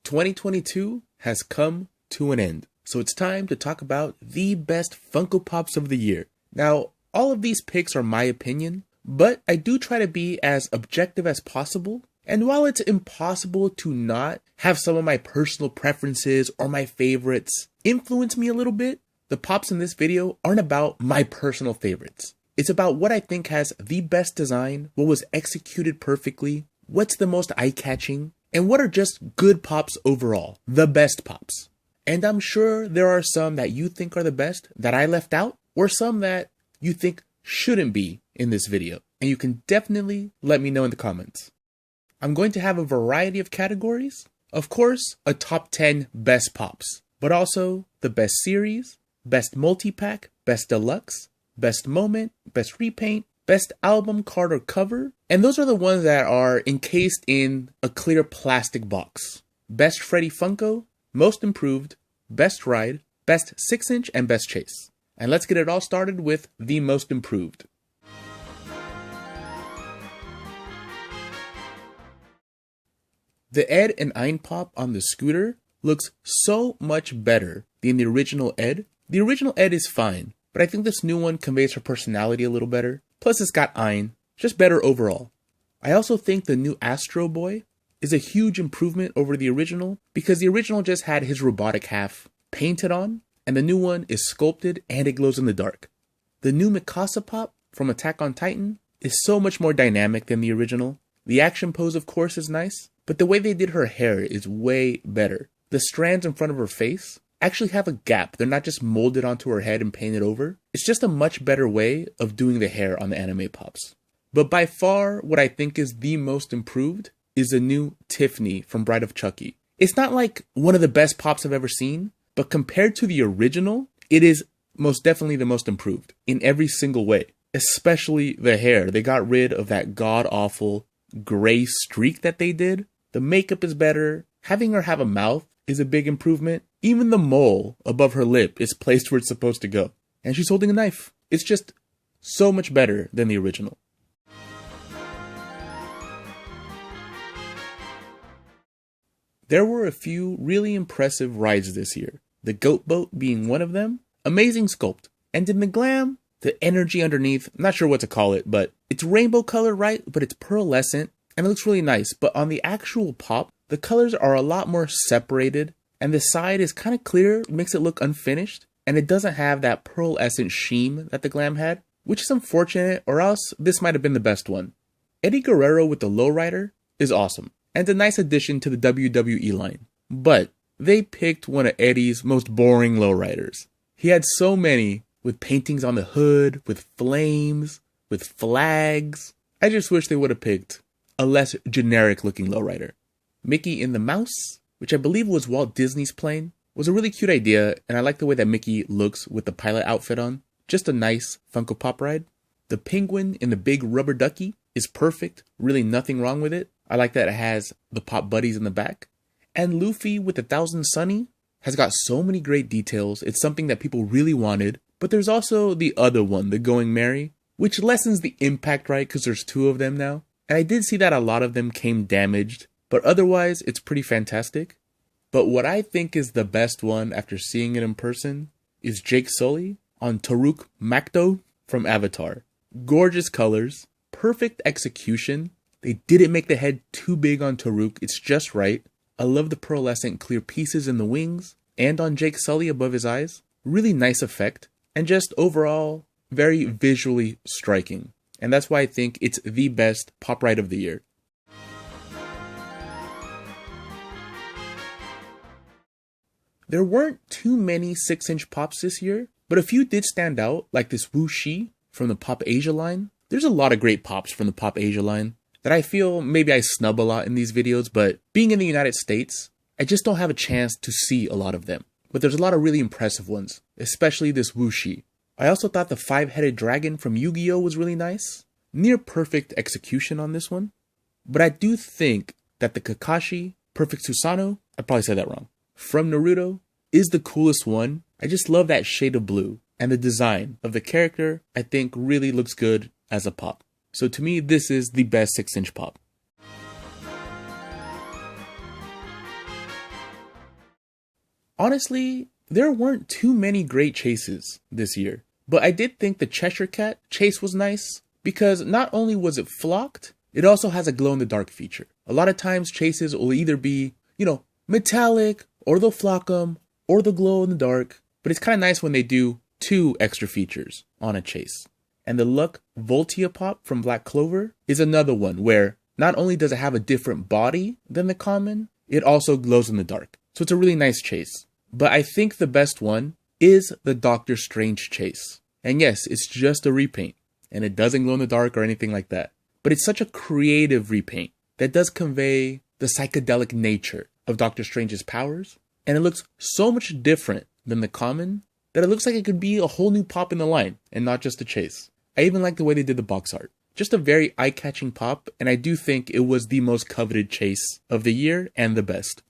2022 has come to an end, so it's time to talk about the best Funko Pops of the year. Now, all of these picks are my opinion, but I do try to be as objective as possible. And while it's impossible to not have some of my personal preferences or my favorites influence me a little bit, the pops in this video aren't about my personal favorites. It's about what I think has the best design, what was executed perfectly, what's the most eye-catching, and what are just good pops overall, the best pops. And I'm sure there are some that you think are the best that I left out, or some that you think shouldn't be in this video. And you can definitely let me know in the comments. I'm going to have a variety of categories. Of course, a top 10 best pops, but also the best series, best multi-pack, best deluxe, best moment, best repaint, best album card or cover, and those are the ones that are encased in a clear plastic box. Best Freddy Funko, most improved, best ride, best 6-inch, and best chase. And let's get it all started with the most improved. The Ed and Ein pop on the scooter looks so much better than the original Ed. The original Ed is fine, but I think this new one conveys her personality a little better. Plus it's got Ein, just better overall. I also think the new Astro Boy is a huge improvement over the original because the original just had his robotic half painted on, and the new one is sculpted and it glows in the dark. The new Mikasa pop from Attack on Titan is so much more dynamic than the original. The action pose of course is nice, but the way they did her hair is way better. The strands in front of her face actually have a gap. They're not just molded onto her head and painted over. It's just a much better way of doing the hair on the anime pops. But by far, what I think is the most improved is the new Tiffany from Bride of Chucky. It's not like one of the best pops I've ever seen, but compared to the original, it is most definitely the most improved in every single way, especially the hair. They got rid of that god-awful gray streak that they did. The makeup is better. Having her have a mouth is a big improvement. Even the mole above her lip is placed where it's supposed to go. And she's holding a knife. It's just so much better than the original. There were a few really impressive rides this year. The goat boat being one of them. Amazing sculpt. And in the glam, the energy underneath, I'm not sure what to call it, but it's rainbow color, right? But it's pearlescent and it looks really nice. But on the actual pop, the colors are a lot more separated and the side is kind of clear, makes it look unfinished. And it doesn't have that pearlescent sheen that the glam had, which is unfortunate, or else this might have been the best one. Eddie Guerrero with the lowrider is awesome and a nice addition to the WWE line. But they picked one of Eddie's most boring lowriders. He had so many with paintings on the hood, with flames, with flags. I just wish they would have picked a less generic looking lowrider. Mickey in the Mouse, which I believe was Walt Disney's plane, was a really cute idea, and I like the way that Mickey looks with the pilot outfit on. Just a nice Funko Pop ride. The penguin in the big rubber ducky is perfect, really nothing wrong with it. I like that it has the pop buddies in the back. And Luffy with the Thousand Sunny has got so many great details. It's something that people really wanted. But there's also the other one, the Going Merry, which lessens the impact, right? Because there's two of them now. And I did see that a lot of them came damaged, but otherwise it's pretty fantastic. But what I think is the best one after seeing it in person is Jake Sully on Taruk Makto from Avatar. Gorgeous colors, perfect execution. They didn't make the head too big on Taruk, it's just right. I love the pearlescent clear pieces in the wings and on Jake Sully above his eyes. Really nice effect and just overall very visually striking. And that's why I think it's the best pop ride of the year. There weren't too many 6-inch pops this year, but a few did stand out, like this Wu Shi from the Pop Asia line. There's a lot of great pops from the Pop Asia line that I feel maybe I snub a lot in these videos, but being in the United States, I just don't have a chance to see a lot of them. But there's a lot of really impressive ones, especially this Wu Shi. I also thought the 5-headed dragon from Yu-Gi-Oh was really nice. Near perfect execution on this one. But I do think that the Kakashi Perfect Susanoo, I probably said that wrong, from Naruto is the coolest one. I just love that shade of blue. And the design of the character, I think, really looks good as a pop. So to me, this is the best 6-inch pop. Honestly, there weren't too many great chases this year, but I did think the Cheshire Cat chase was nice because not only was it flocked, it also has a glow-in-the-dark feature. A lot of times chases will either be, metallic, or they'll flock them, or they'll glow in the dark, but it's kind of nice when they do 2 extra features on a chase. And the Luck Voltia Pop from Black Clover is another one where not only does it have a different body than the common, it also glows in the dark. So it's a really nice chase. But I think the best one is the Doctor Strange chase. And yes, it's just a repaint, and it doesn't glow in the dark or anything like that. But it's such a creative repaint that does convey the psychedelic nature of Doctor Strange's powers, and it looks so much different than the common that it looks like it could be a whole new pop in the line and not just a chase. I even like the way they did the box art. Just a very eye-catching pop, and I do think it was the most coveted chase of the year and the best.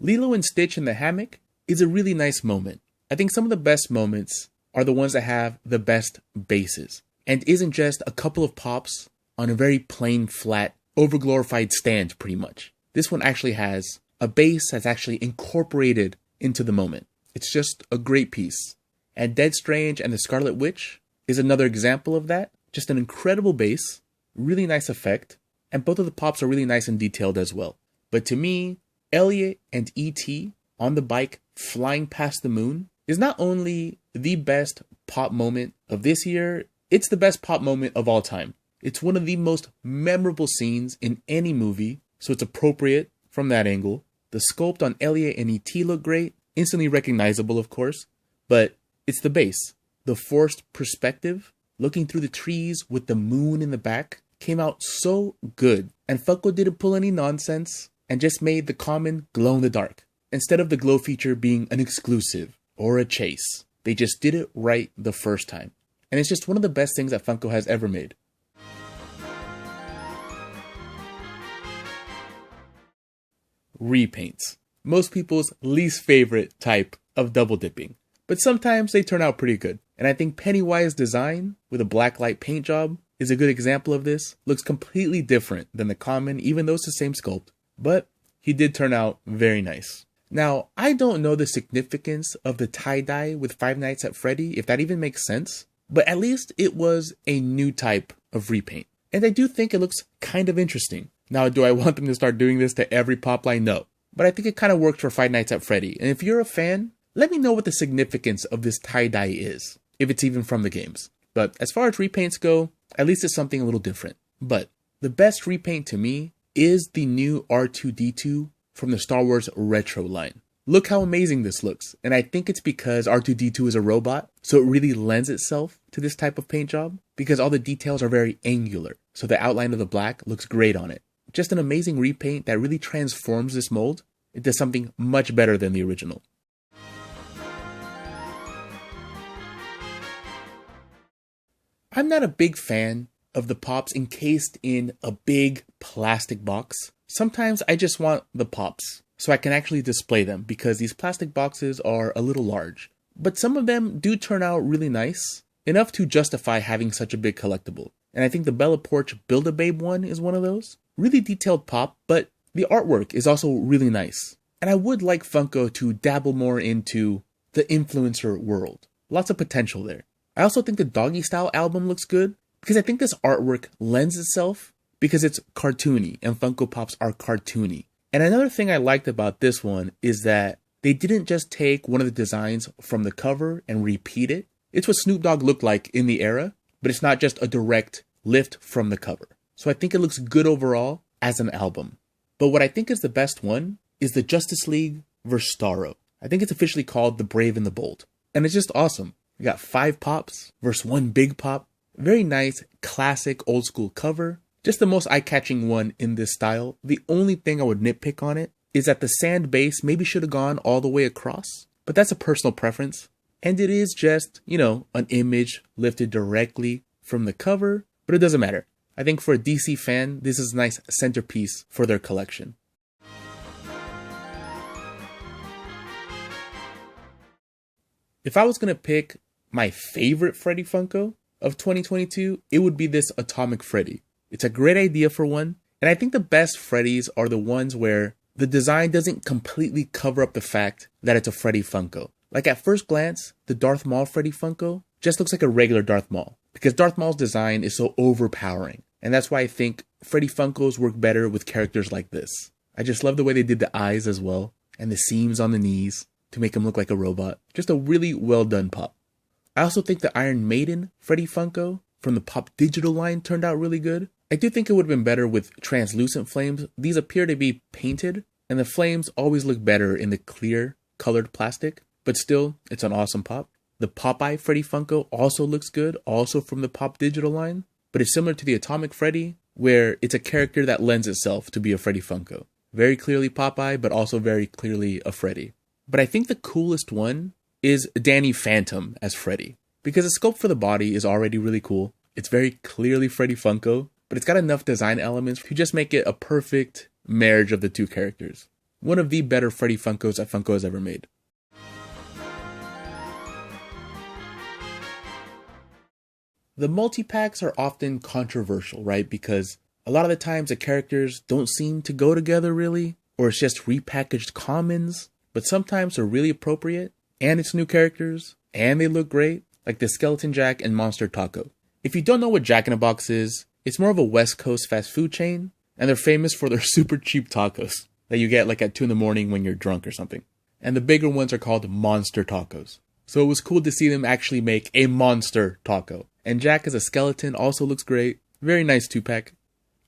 Lilo and Stitch in the hammock is a really nice moment. I think some of the best moments are the ones that have the best bases, and isn't just a couple of pops on a very plain, flat, overglorified stand pretty much. This one actually has a base that's actually incorporated into the moment. It's just a great piece. And Dead Strange and the Scarlet Witch is another example of that. Just an incredible base, really nice effect, and both of the pops are really nice and detailed as well. But to me, Elliot and E.T. on the bike flying past the moon is not only the best pop moment of this year, it's the best pop moment of all time. It's one of the most memorable scenes in any movie, so it's appropriate from that angle. The sculpt on Elliot and E.T. look great, instantly recognizable of course, but it's the base. The forced perspective, looking through the trees with the moon in the back, came out so good. And Funko didn't pull any nonsense and just made the common glow in the dark, instead of the glow feature being an exclusive or a chase. They just did it right the first time. And it's just one of the best things that Funko has ever made. Repaints. Most people's least favorite type of double dipping. But sometimes they turn out pretty good. And I think Pennywise's design with a blacklight paint job is a good example of this. Looks completely different than the common, even though it's the same sculpt. But he did turn out very nice. Now, I don't know the significance of the tie-dye with Five Nights at Freddy, if that even makes sense. But at least it was a new type of repaint. And I do think it looks kind of interesting. Now, do I want them to start doing this to every pop line? No. But I think it kind of worked for Five Nights at Freddy. And if you're a fan, let me know what the significance of this tie-dye is, if it's even from the games. But as far as repaints go, at least it's something a little different. But the best repaint to me is the new R2-D2 from the Star Wars Retro line. Look how amazing this looks. And I think it's because R2-D2 is a robot, so it really lends itself to this type of paint job, because all the details are very angular. So the outline of the black looks great on it. Just an amazing repaint that really transforms this mold into something much better than the original. I'm not a big fan of the pops encased in a big plastic box. Sometimes I just want the pops so I can actually display them, because these plastic boxes are a little large. But some of them do turn out really nice, enough to justify having such a big collectible. And I think the Bella Porch Build-A-Babe one is one of those. Really detailed pop, but the artwork is also really nice. And I would like Funko to dabble more into the influencer world. Lots of potential there. I also think the Doggy Style album looks good, because I think this artwork lends itself because it's cartoony, and Funko Pops are cartoony. And another thing I liked about this one is that they didn't just take one of the designs from the cover and repeat it. It's what Snoop Dogg looked like in the era, but it's not just a direct lift from the cover. So I think it looks good overall as an album. But what I think is the best one is the Justice League vs. Starro. I think it's officially called The Brave and the Bold. And it's just awesome. You got 5 pops versus 1 big pop. Very nice, classic, old school cover. Just the most eye-catching one in this style. The only thing I would nitpick on it is that the sand base maybe should have gone all the way across. But that's a personal preference. And it is just, an image lifted directly from the cover. But it doesn't matter. I think for a DC fan, this is a nice centerpiece for their collection. If I was going to pick my favorite Freddy Funko of 2022, it would be this Atomic Freddy. It's a great idea for one. And I think the best Freddys are the ones where the design doesn't completely cover up the fact that it's a Freddy Funko. Like at first glance, the Darth Maul Freddy Funko just looks like a regular Darth Maul because Darth Maul's design is so overpowering. And that's why I think Freddy Funkos work better with characters like this. I just love the way they did the eyes as well and the seams on the knees to make him look like a robot. Just a really well done pop. I also think the Iron Maiden Freddy Funko from the Pop Digital line turned out really good. I do think it would have been better with translucent flames. These appear to be painted, and the flames always look better in the clear, colored plastic. But still, it's an awesome pop. The Popeye Freddy Funko also looks good, also from the Pop Digital line. But it's similar to the Atomic Freddy, where it's a character that lends itself to be a Freddy Funko. Very clearly Popeye, but also very clearly a Freddy. But I think the coolest one is Danny Phantom as Freddy. Because the sculpt for the body is already really cool. It's very clearly Freddy Funko, but it's got enough design elements to just make it a perfect marriage of the two characters. One of the better Freddy Funkos that Funko has ever made. The multi-packs are often controversial, right? Because a lot of the times the characters don't seem to go together really, or it's just repackaged commons, but sometimes they're really appropriate, and it's new characters, and they look great, like the Skeleton Jack and Monster Taco. If you don't know what Jack in the Box is, it's more of a West Coast fast food chain, and they're famous for their super cheap tacos that you get like at 2 in the morning when you're drunk or something. And the bigger ones are called Monster Tacos. So it was cool to see them actually make a monster taco. And Jack as a skeleton also looks great. Very nice 2-pack.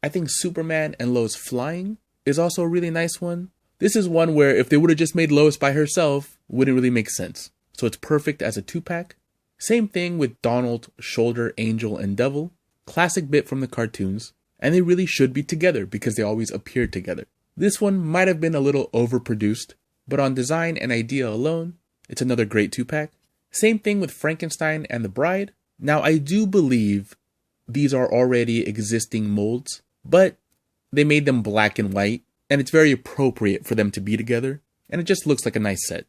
I think Superman and Lois Flying is also a really nice one. This is one where if they would have just made Lois by herself, wouldn't really make sense. So it's perfect as a 2-pack. Same thing with Donald, Shoulder, Angel, and Devil. Classic bit from the cartoons. And they really should be together because they always appear together. This one might have been a little overproduced, but on design and idea alone, it's another great 2-pack. Same thing with Frankenstein and the Bride. Now I do believe these are already existing molds, but they made them black and white, and it's very appropriate for them to be together, and it just looks like a nice set.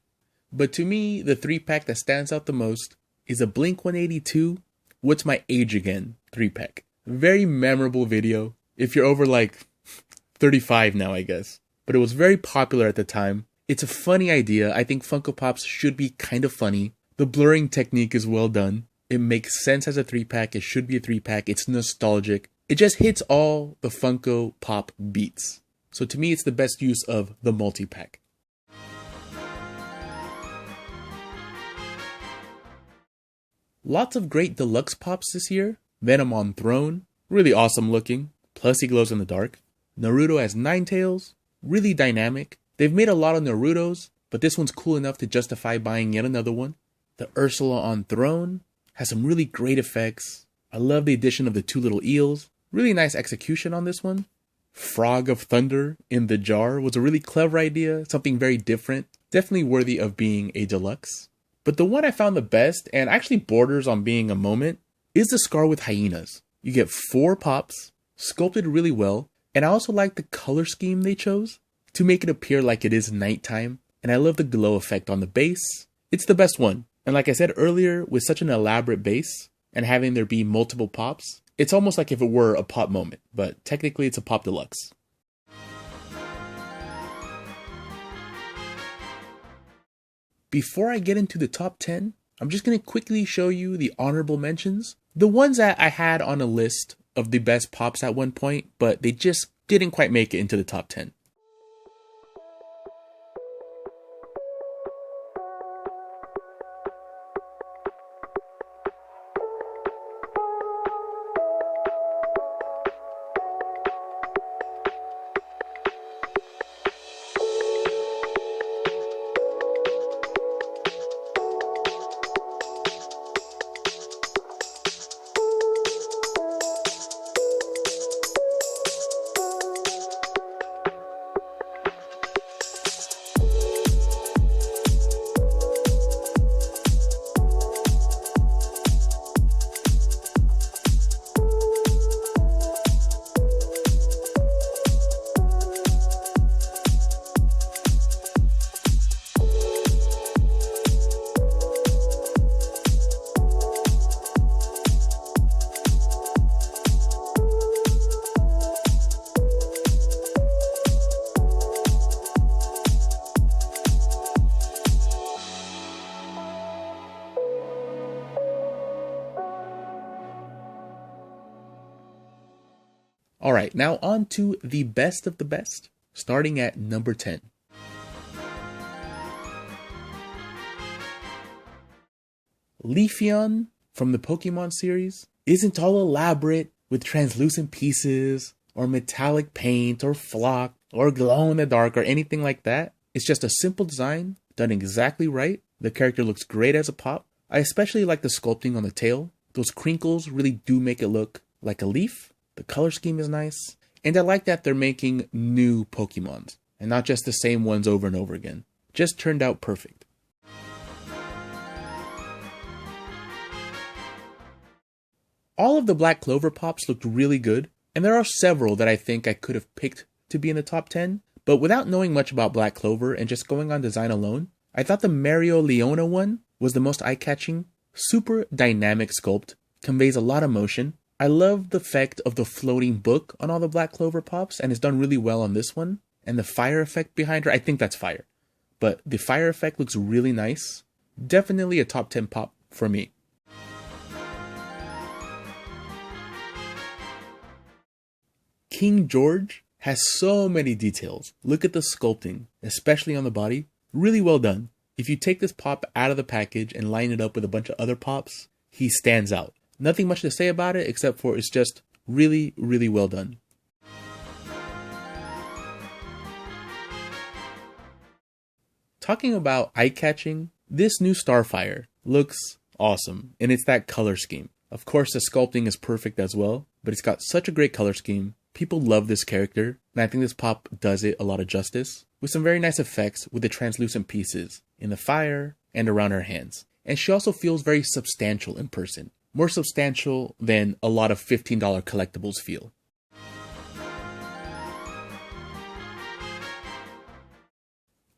But to me, the 3-pack that stands out the most is a Blink-182, What's My Age Again 3-pack. Very memorable video, if you're over like 35 now I guess, but it was very popular at the time. It's a funny idea. I think Funko Pops should be kind of funny. The blurring technique is well done. It makes sense as a 3-pack. It should be a 3-pack. It's nostalgic. It just hits all the Funko Pop beats. So to me, it's the best use of the multi-pack. Lots of great deluxe pops this year. Venom on Throne, really awesome looking. Plus he glows in the dark. Naruto has 9 tails, really dynamic. They've made a lot of Narutos, but this one's cool enough to justify buying yet another one. The Ursula on Throne has some really great effects. I love the addition of the 2 little eels. Really nice execution on this one. Frog of Thunder in the jar was a really clever idea, something very different. Definitely worthy of being a deluxe. But the one I found the best, and actually borders on being a moment, is the Scar with Hyenas. You get 4 pops, sculpted really well, and I also like the color scheme they chose to make it appear like it is nighttime, and I love the glow effect on the base. It's the best one. And like I said earlier, with such an elaborate base, and having there be multiple pops, it's almost like if it were a pop moment, but technically it's a pop deluxe. Before I get into the top 10, I'm just going to quickly show you the honorable mentions. The ones that I had on a list of the best pops at one point, but they just didn't quite make it into the top 10. Alright, now on to the best of the best, starting at number 10. Leafeon from the Pokemon series isn't all elaborate with translucent pieces or metallic paint or flock or glow in the dark or anything like that. It's just a simple design done exactly right. The character looks great as a pop. I especially like the sculpting on the tail. Those crinkles really do make it look like a leaf. The color scheme is nice. And I like that they're making new Pokemons and not just the same ones over and over again. Just turned out perfect. All of the Black Clover pops looked really good, and there are several that I think I could have picked to be in the top 10, but without knowing much about Black Clover and just going on design alone, I thought the Mario Leona one was the most eye-catching. Super dynamic sculpt, conveys a lot of motion. I love the effect of the floating book on all the Black Clover pops, and it's done really well on this one. And the fire effect behind her, I think that's fire. But the fire effect looks really nice. Definitely a top 10 pop for me. King George has so many details. Look at the sculpting, especially on the body. Really well done. If you take this pop out of the package and line it up with a bunch of other pops, he stands out. Nothing much to say about it except for it's just really, really well done. Talking about eye-catching, this new Starfire looks awesome, and it's that color scheme. Of course, the sculpting is perfect as well, but it's got such a great color scheme. People love this character, and I think this pop does it a lot of justice, with some very nice effects with the translucent pieces in the fire and around her hands. And she also feels very substantial in person, more substantial than a lot of $15 collectibles feel.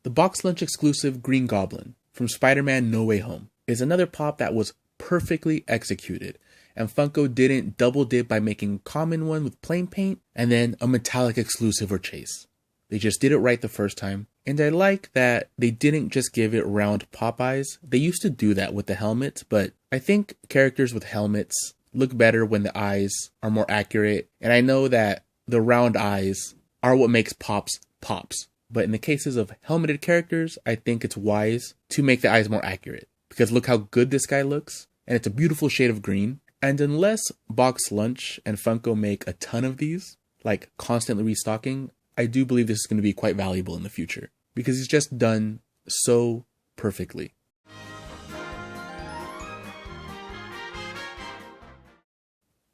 The Box Lunch exclusive Green Goblin from Spider-Man No Way Home is another pop that was perfectly executed, and Funko didn't double dip by making a common one with plain paint and then a metallic exclusive or chase. They just did it right the first time, and I like that they didn't just give it round pop eyes. They used to do that with the helmets, but I think characters with helmets look better when the eyes are more accurate, and I know that the round eyes are what makes pops pops. But in the cases of helmeted characters, I think it's wise to make the eyes more accurate, because look how good this guy looks, and it's a beautiful shade of green. And unless Box Lunch and Funko make a ton of these, like constantly restocking, I do believe this is going to be quite valuable in the future, because it's just done so perfectly.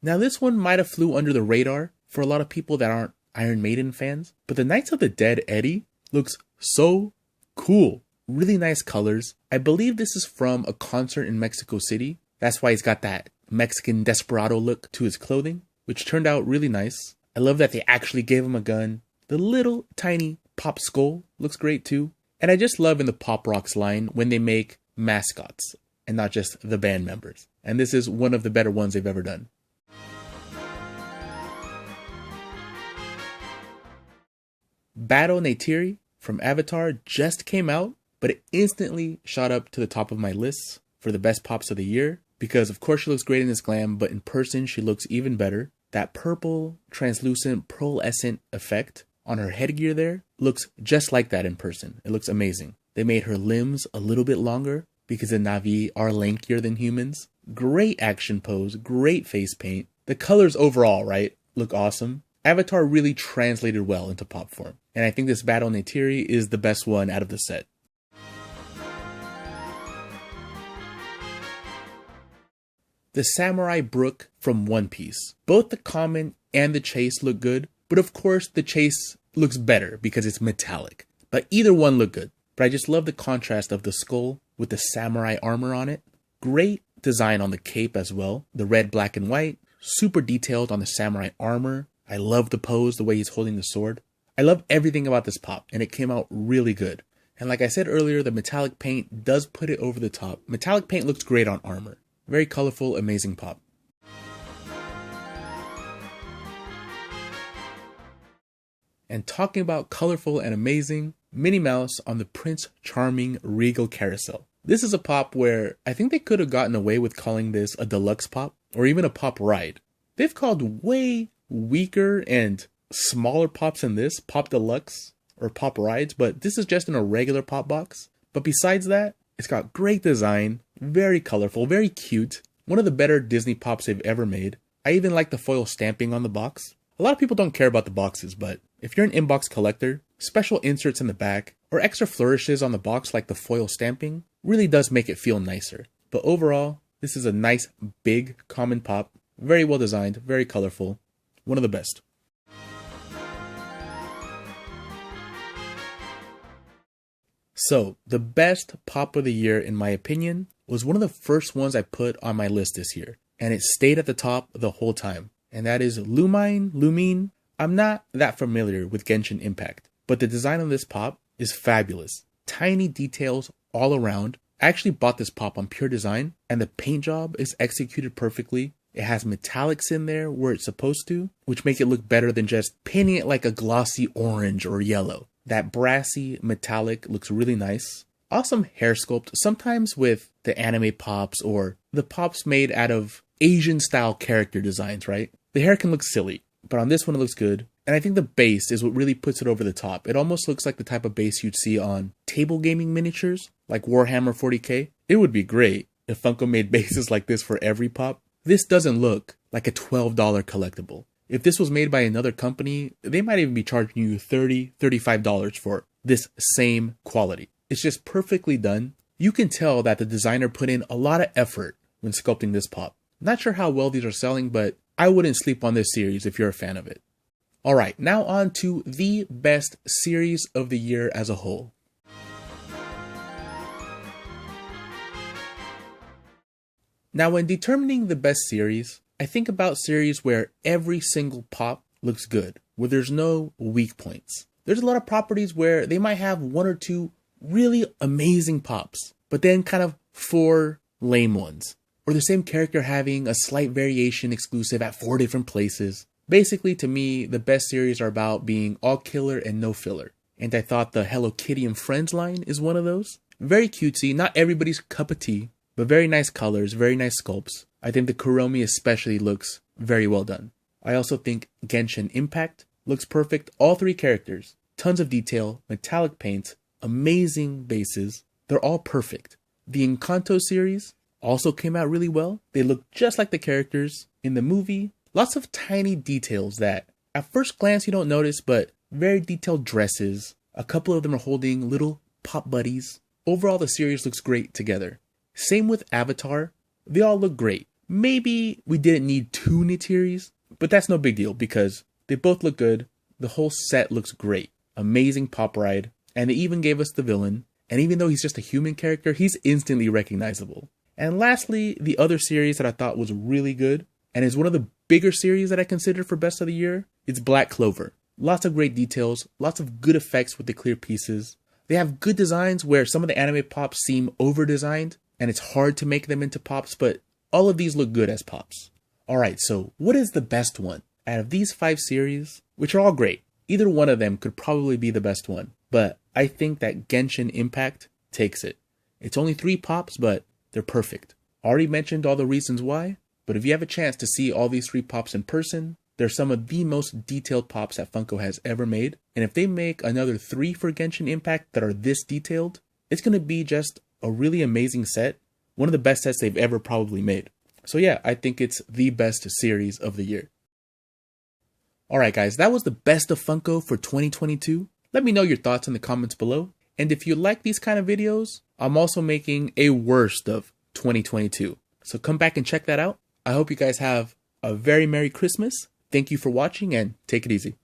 Now this one might have flew under the radar for a lot of people that aren't Iron Maiden fans, but the Knights of the Dead Eddie looks so cool. Really nice colors. I believe this is from a concert in Mexico City. That's why he's got that Mexican desperado look to his clothing, which turned out really nice. I love that they actually gave him a gun. The little tiny pop skull looks great too. And I just love in the Pop Rocks line when they make mascots and not just the band members. And this is one of the better ones they've ever done. Battle Neytiri from Avatar just came out, but it instantly shot up to the top of my list for the best pops of the year. Because of course she looks great in this glam, but in person she looks even better. That purple, translucent, pearlescent effect on her headgear there looks just like that in person. It looks amazing. They made her limbs a little bit longer because the Na'vi are lankier than humans. Great action pose, great face paint. The colors overall, right, look awesome. Avatar really translated well into pop form. And I think this Battle Neytiri is the best one out of the set. The Samurai Brook from One Piece. Both the common and the chase look good, but of course the chase looks better because it's metallic. But either one look good. But I just love the contrast of the skull with the samurai armor on it. Great design on the cape as well. The red, black, and white. Super detailed on the samurai armor. I love the pose, the way he's holding the sword. I love everything about this pop, and it came out really good. And like I said earlier, the metallic paint does put it over the top. Metallic paint looks great on armor. Very colorful, amazing pop. And talking about colorful and amazing, Minnie Mouse on the Prince Charming Regal Carousel. This is a pop where I think they could have gotten away with calling this a deluxe pop, or even a pop ride. They've called way weaker and smaller pops than this, Pop Deluxe or Pop Rides, but this is just in a regular pop box. But besides that, it's got great design, very colorful, very cute. One of the better Disney pops they've ever made. I even like the foil stamping on the box. A lot of people don't care about the boxes, but if you're an inbox collector, special inserts in the back or extra flourishes on the box like the foil stamping really does make it feel nicer. But overall, this is a nice, big, common pop. Very well designed, very colorful. One of the best. So, the best pop of the year, in my opinion, was one of the first ones I put on my list this year. And it stayed at the top the whole time. And that is Lumine. I'm not that familiar with Genshin Impact, but the design on this pop is fabulous. Tiny details all around. I actually bought this pop on Pure Design, and the paint job is executed perfectly. It has metallics in there where it's supposed to, which make it look better than just painting it like a glossy orange or yellow. That brassy metallic looks really nice. Awesome hair sculpt, sometimes with the anime pops or the pops made out of Asian style character designs, right? The hair can look silly, but on this one it looks good. And I think the base is what really puts it over the top. It almost looks like the type of base you'd see on table gaming miniatures, like Warhammer 40k. It would be great if Funko made bases like this for every pop. This doesn't look like a $12 collectible. If this was made by another company, they might even be charging you $30, $35 for this same quality. It's just perfectly done. You can tell that the designer put in a lot of effort when sculpting this pop. Not sure how well these are selling, but I wouldn't sleep on this series if you're a fan of it. Alright, now on to the best series of the year as a whole. Now, when determining the best series, I think about series where every single pop looks good, where there's no weak points. There's a lot of properties where they might have one or two really amazing pops, but then kind of 4 lame ones. Or the same character having a slight variation exclusive at 4 different places. Basically, to me, the best series are about being all killer and no filler. And I thought the Hello Kitty and Friends line is one of those. Very cutesy, not everybody's cup of tea, but very nice colors, very nice sculpts. I think the Kuromi especially looks very well done. I also think Genshin Impact looks perfect. All 3 characters, tons of detail, metallic paint, amazing bases. They're all perfect. The Encanto series also came out really well. They look just like the characters in the movie. Lots of tiny details that at first glance you don't notice, but very detailed dresses. A couple of them are holding little pop buddies. Overall, the series looks great together. Same with Avatar. They all look great. Maybe we didn't need 2 Neytiris, but that's no big deal because they both look good. The whole set looks great. Amazing pop ride. And they even gave us the villain. And even though he's just a human character, he's instantly recognizable. And lastly, the other series that I thought was really good, and is one of the bigger series that I consider for best of the year, it's Black Clover. Lots of great details, lots of good effects with the clear pieces. They have good designs where some of the anime pops seem over-designed, and it's hard to make them into pops, but all of these look good as pops. Alright, so what is the best one? Out of these 5 series, which are all great, either one of them could probably be the best one, but I think that Genshin Impact takes it. It's only 3 pops, but they're perfect. Already mentioned all the reasons why, but if you have a chance to see all these 3 pops in person, they're some of the most detailed pops that Funko has ever made, and if they make another 3 for Genshin Impact that are this detailed, it's going to be just a really amazing set, one of the best sets they've ever probably made. So yeah, I think it's the best series of the year. Alright guys, that was the best of Funko for 2022. Let me know your thoughts in the comments below. And if you like these kind of videos, I'm also making a worst of 2022. So come back and check that out. I hope you guys have a very Merry Christmas. Thank you for watching and take it easy.